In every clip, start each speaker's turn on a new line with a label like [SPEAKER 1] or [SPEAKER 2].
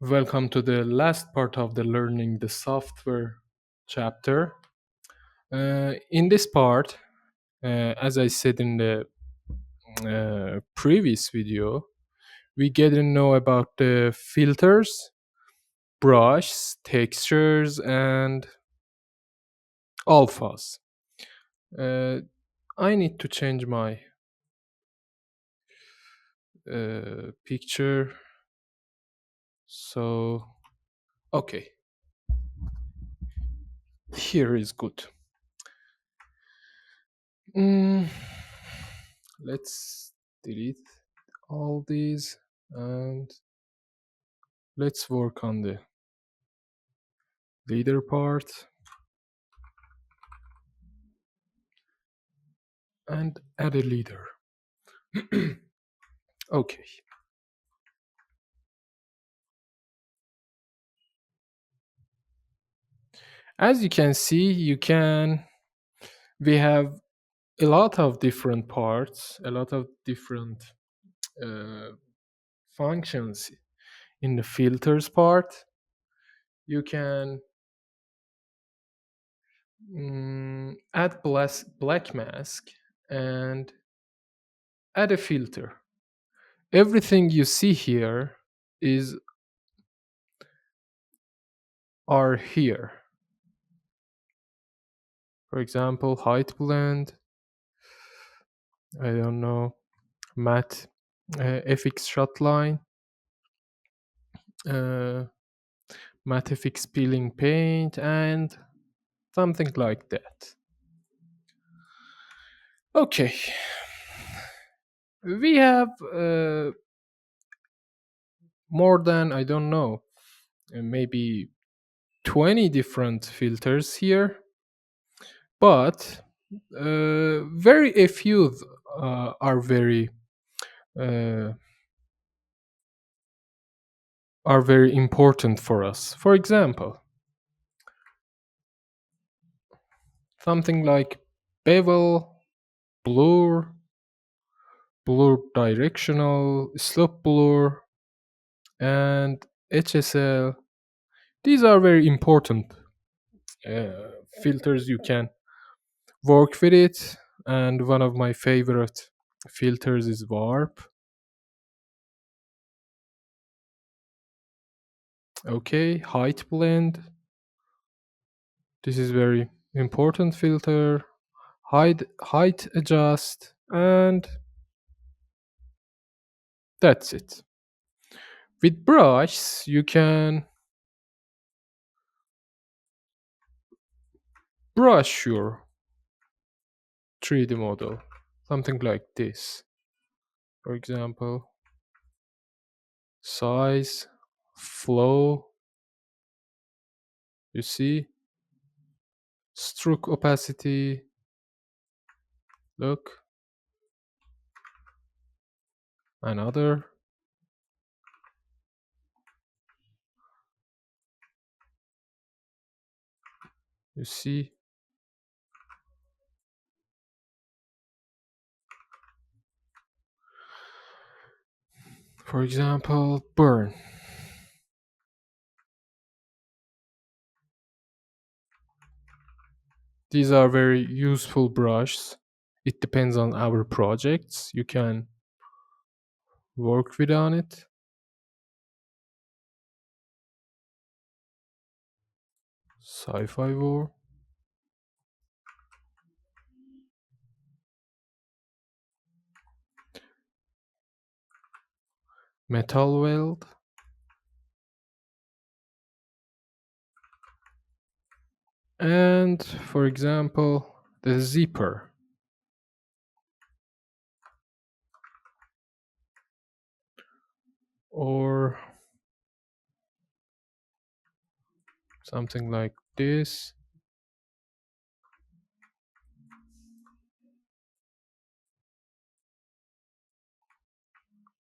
[SPEAKER 1] Welcome to the last part of the learning the software chapter. In this part, as I said in the previous video, we get to know about the filters, brushes, textures, and alphas. Uh, I need to change my picture. So, okay, here is good. Mm, let's delete all these and let's work on the leader part and add a leader. Okay. As you can see, we have a lot of different parts, a lot of different uh, functions in the filters part. You can add black mask and add a filter. Everything you see here is are here. For example, height blend, I don't know, matte FX shot line, uh, matte FX peeling paint, and something like that. Okay, we have more than, I don't know, maybe 20 different filters here, but very a few uh, are very important for us. For example, something like bevel, blur, blur directional, slope blur, and HSL. These are very important filters. You can work with it, and one of my favorite filters is Warp. Okay, height blend. This is very important filter. Height adjust, and that's it. With brush, you can brush your 3D model, something like this. For example, size, flow, you see, stroke opacity, look, another, you see. For example, burn. These are very useful brushes. It depends on our projects. You can work with on it. Sci-fi war, metal weld, and for example, the zipper. Or something like this.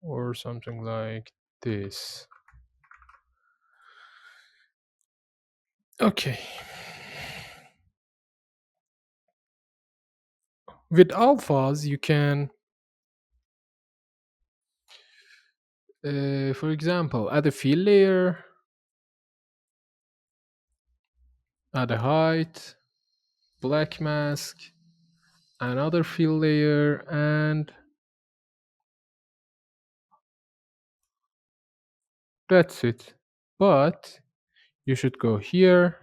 [SPEAKER 1] Or something like this. Okay. With alphas, you can For example, add a fill layer, add a height, black mask, another fill layer, and that's it. But you should go here,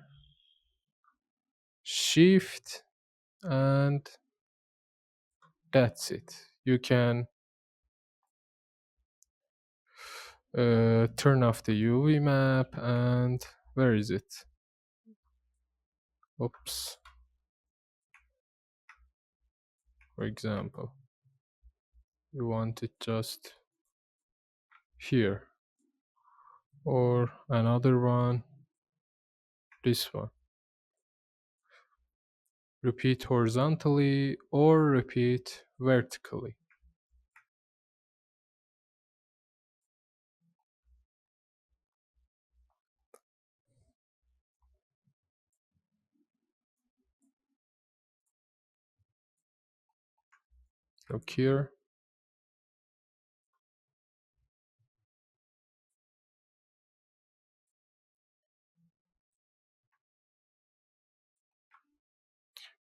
[SPEAKER 1] shift, and that's it. You can turn off the UV map, and where is it? Oops. For example, you want it just here, or another one, this one. Repeat horizontally or repeat vertically. Look here.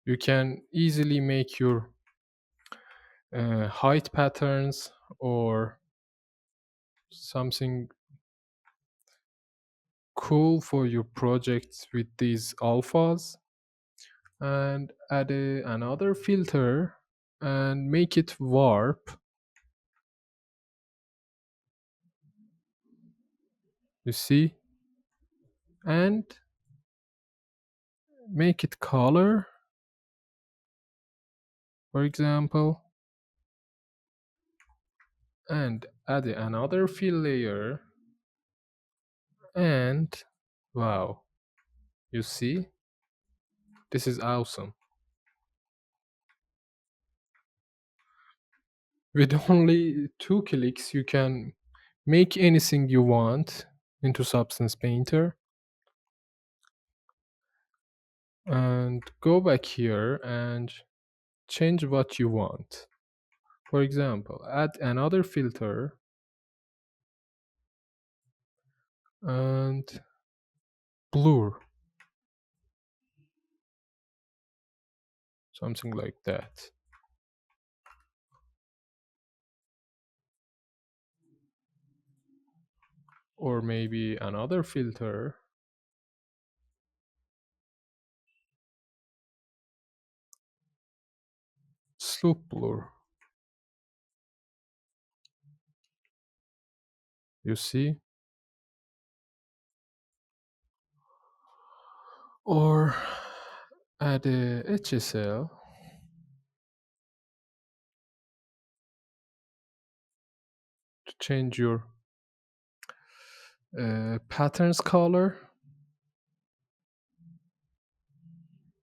[SPEAKER 1] You can easily make your height patterns or something cool for your projects with these alphas, and add another filter and make it warp. You see, and make it color, for example, and add another fill layer, and wow, you see, this is awesome. With only 2 clicks you can make anything you want into Substance Painter, and go back here and change what you want. For example, add another filter and blur, something like that. Or maybe another filter, slope blur. You see? Or add a HSL to change your patterns color.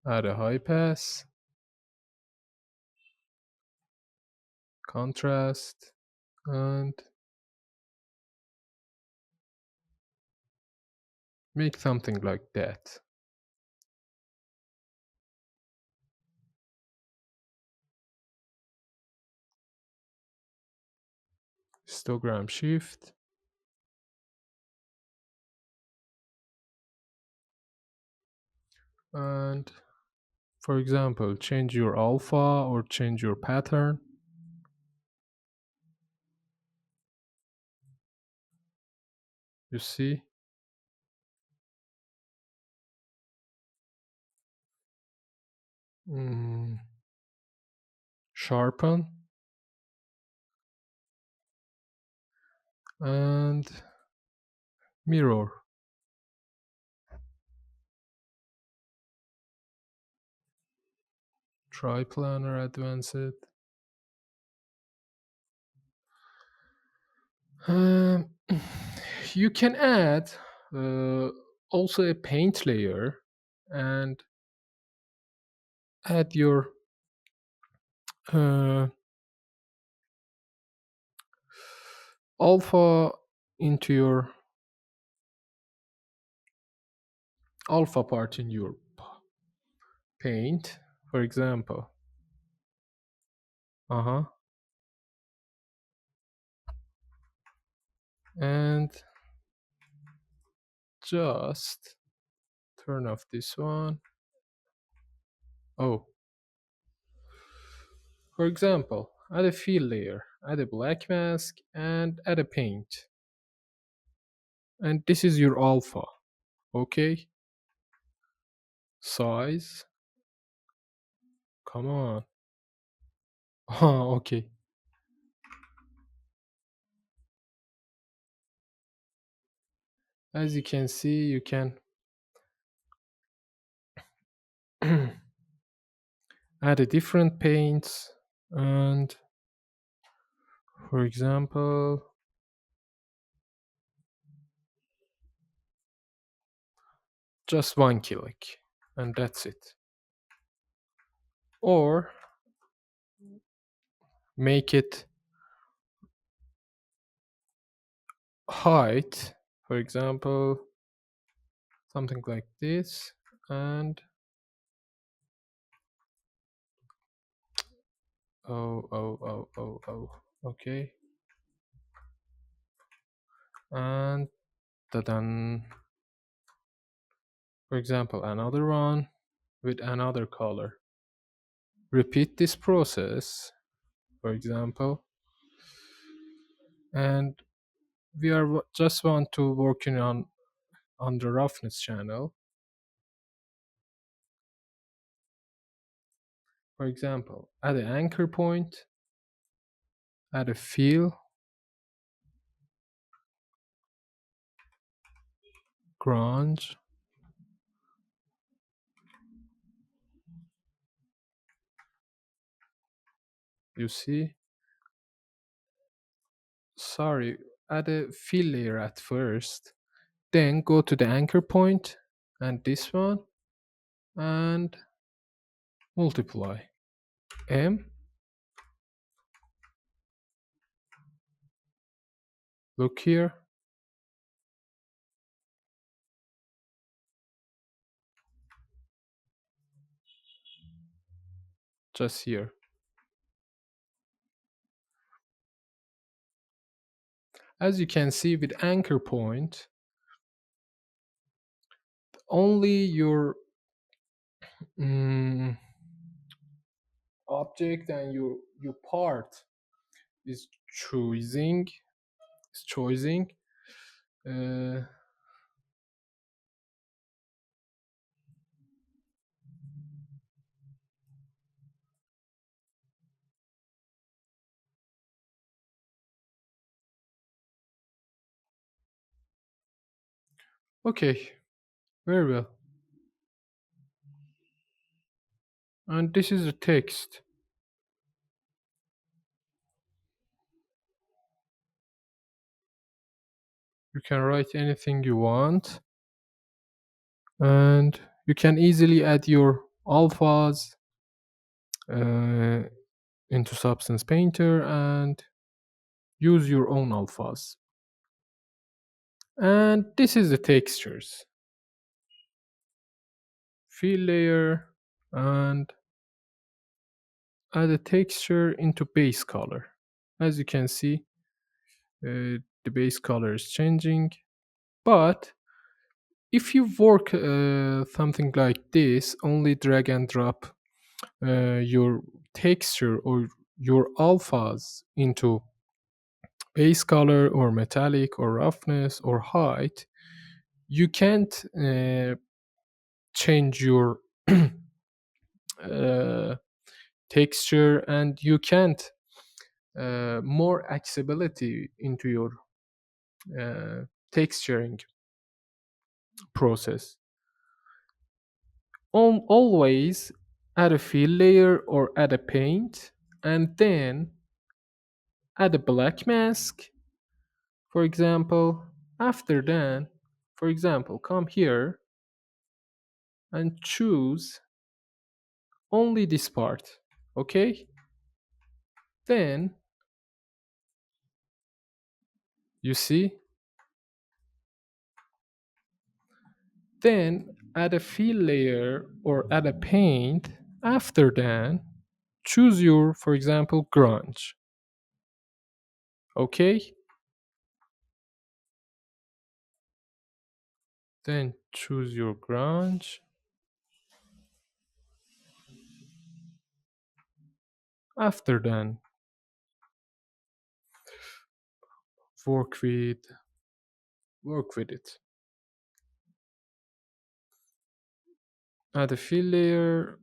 [SPEAKER 1] Add a high pass, contrast, and make something like that. Histogram shift, and for example, change your alpha or change your pattern. You see? Mm, sharpen, and mirror. Triplanar advanced. Um, you can add uh, also a paint layer and add your uh, alpha into your alpha part in your paint, for example. Uh huh. and just turn off this one. Oh, for example, add a fill layer, add a black mask, and add a paint. And this is your alpha. Okay, size. Come on. Oh, okay. As you can see, you can add a different paints, and for example, just one click, and that's it. Or make it height, for example, something like this, and okay, and then, for example, another one with another color. Repeat this process, for example, and we are just want to working on the roughness channel. For example, add an anchor point, add a fill, grunge, you see. Sorry, add a fill layer at first, then go to the anchor point and this one and multiply. M, look here, just here. As you can see with anchor point, only your mm, object and your part is choosing. Uh, okay, very well. And this is the text. You can write anything you want, and you can easily add your alphas uh, into Substance Painter and use your own alphas. And this is the textures, fill layer, and add a texture into base color. As you can see, the base color is changing. But if you work something like this, only drag and drop your texture or your alphas into base color or metallic or roughness or height, you can't change your uh, texture, and you can't more accessibility into your texturing process. Always add a fill layer or add a paint, and then add a black mask, for example. After that, for example, come here and choose only this part. Okay, then you see, then add a fill layer or add a paint. After that, choose your, for example, grunge. Okay, Then choose your grunge. After then, work with work with it. Add a fill layer,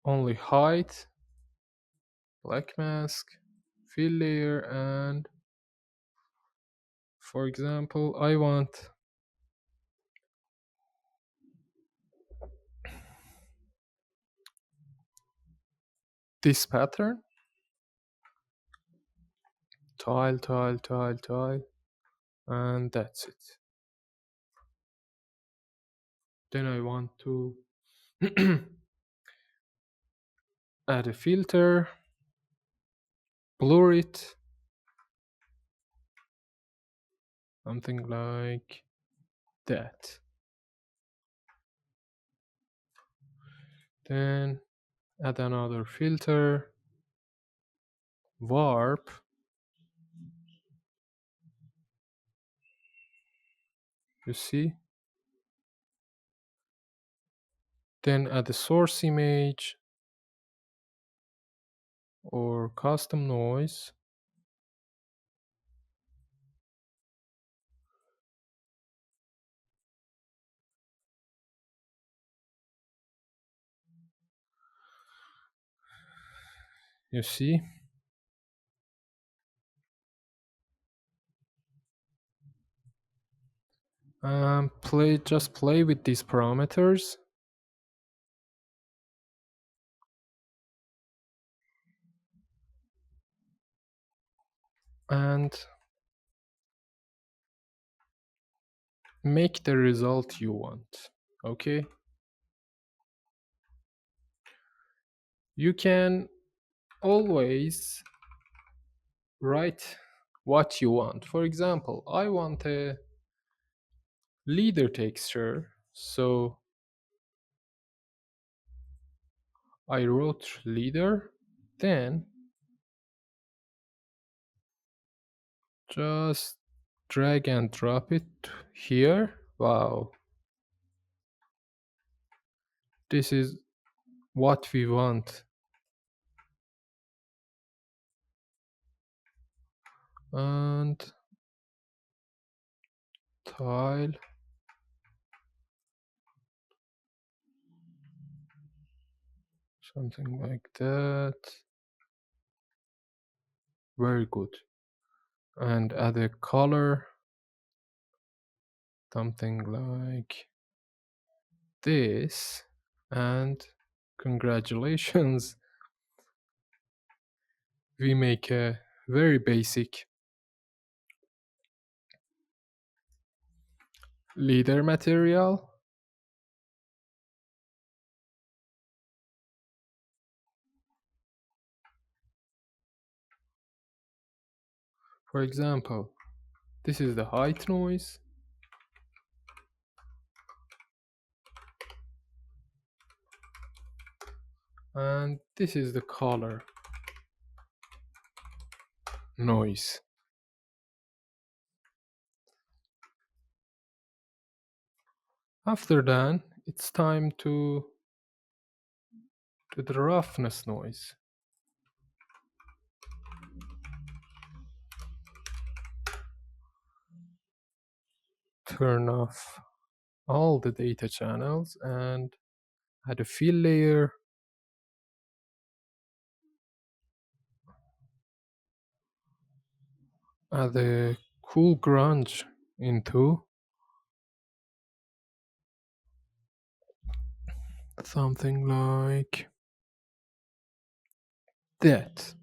[SPEAKER 1] only height, black mask, fill layer, and for example, I want this pattern. Tile, tile, tile, tile, and that's it. Then I want to add a filter, blur it, something like that. Then add another filter, warp, you see. Then add a source image or custom noise. You see. Just play with these parameters and make the result you want. Okay. You can always write what you want. For example, I want a leader texture, so I wrote leader, then just drag and drop it here. Wow, this is what we want. And tile, something like that. Very good. And add a color, something like this. And congratulations, we make a very basic leader material. For example, this is the height noise, and this is the color noise. After that, it's time to the roughness noise. Turn off all the data channels and add a fill layer. Add a cool grunge into something like that.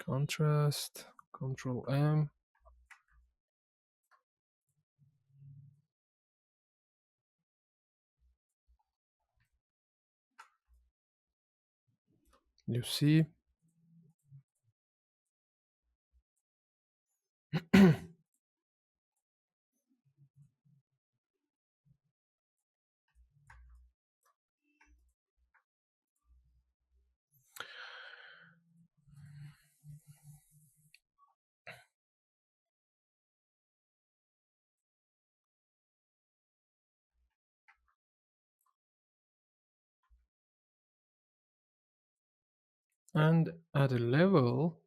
[SPEAKER 1] Contrast, Control M. You see. and add a level,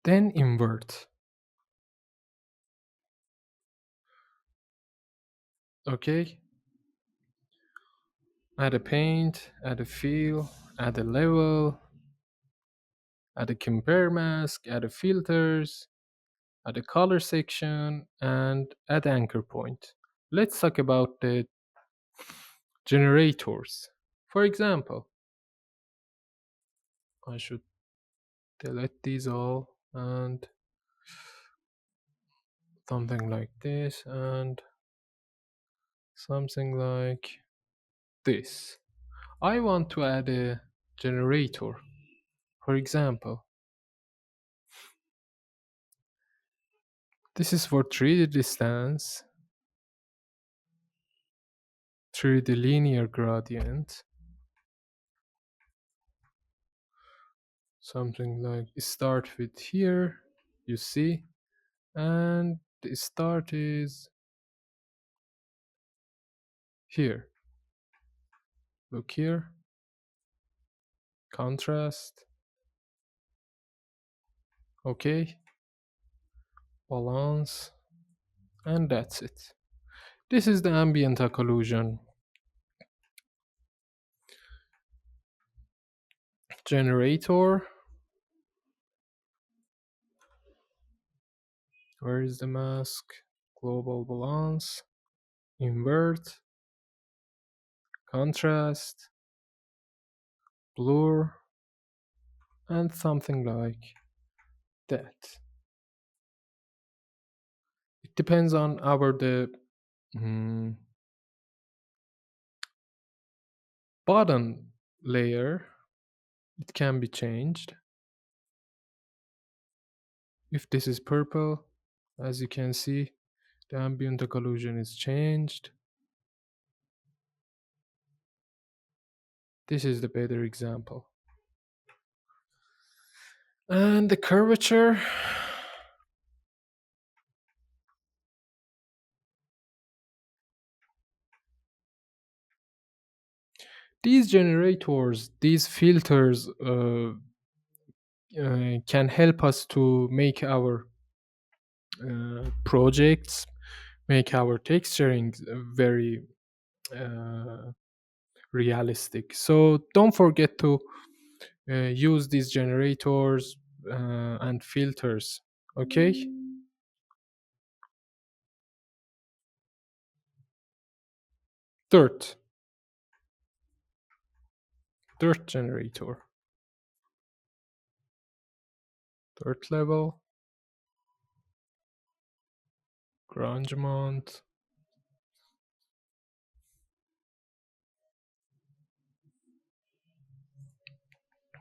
[SPEAKER 1] then invert. Okay, add a paint, add a fill, add a level, add a compare mask, add a filters, add a color section, and add anchor point. Let's talk about the generators. For example, I should delete these all and something like this and something like this. I want to add a generator. For example, this is for 3D distance, 3D linear gradient, something like start with here, you see, and the start is here. Look here, contrast, okay, balance, and that's it. This is the ambient occlusion generator. Where is the mask? Global balance, invert, contrast, blur, and something like that. It depends on our the mm, bottom layer. It can be changed. If this is purple, as you can see, the ambient occlusion is changed. This is the better example. And the curvature, these generators, these filters can help us to make our projects, make our texturing very uh, realistic. So don't forget to use these generators and filters. Okay. Dirt, dirt generator, dirt level, grunge mount.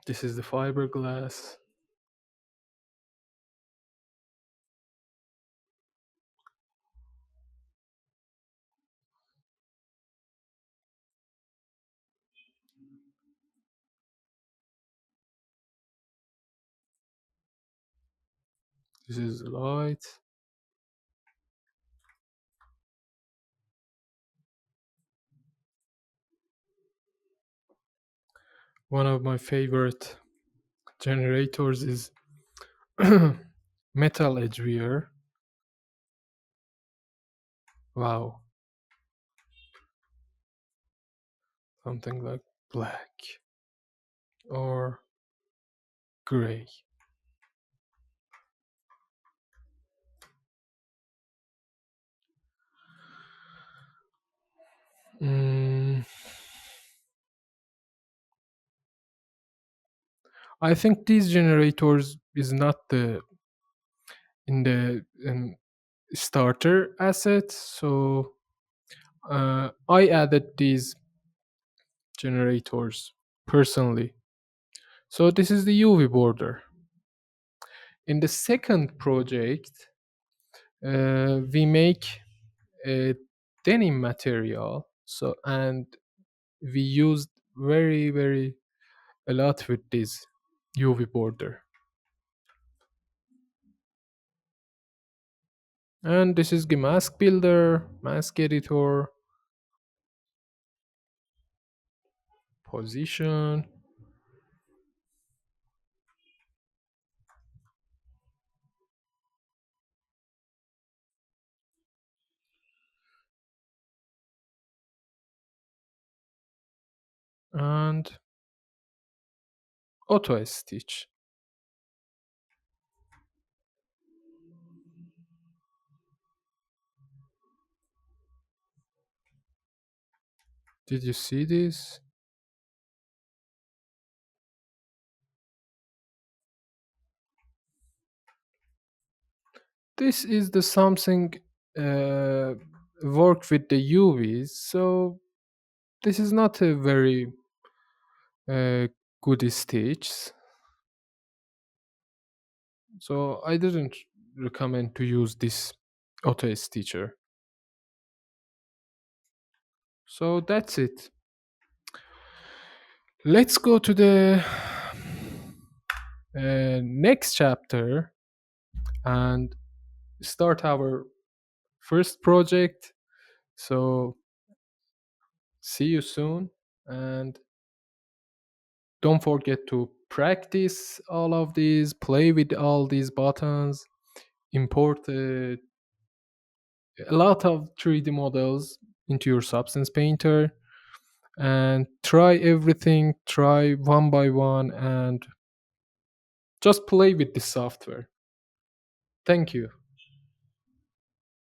[SPEAKER 1] This is the fiberglass. This is the light. One of my favorite generators is metal edge wear. Wow, something like black or gray. Mm, I think these generators is not the in the starter asset, so I added these generators personally. So this is the UV border. In the second project, we make a denim material. So and we used very a lot with this UV border. And this is the mask builder, mask editor, position, and auto stitch. Did you see this? This is the something uh, work with the UVs, so this is not a very uh, good stitch. So I didn't recommend to use this auto stitcher. So that's it. Let's go to the next chapter and start our first project. So see you soon, and don't forget to practice all of these, play with all these buttons, import a lot of 3D models into your Substance Painter, and try everything, try one by one, and just play with the software. Thank you.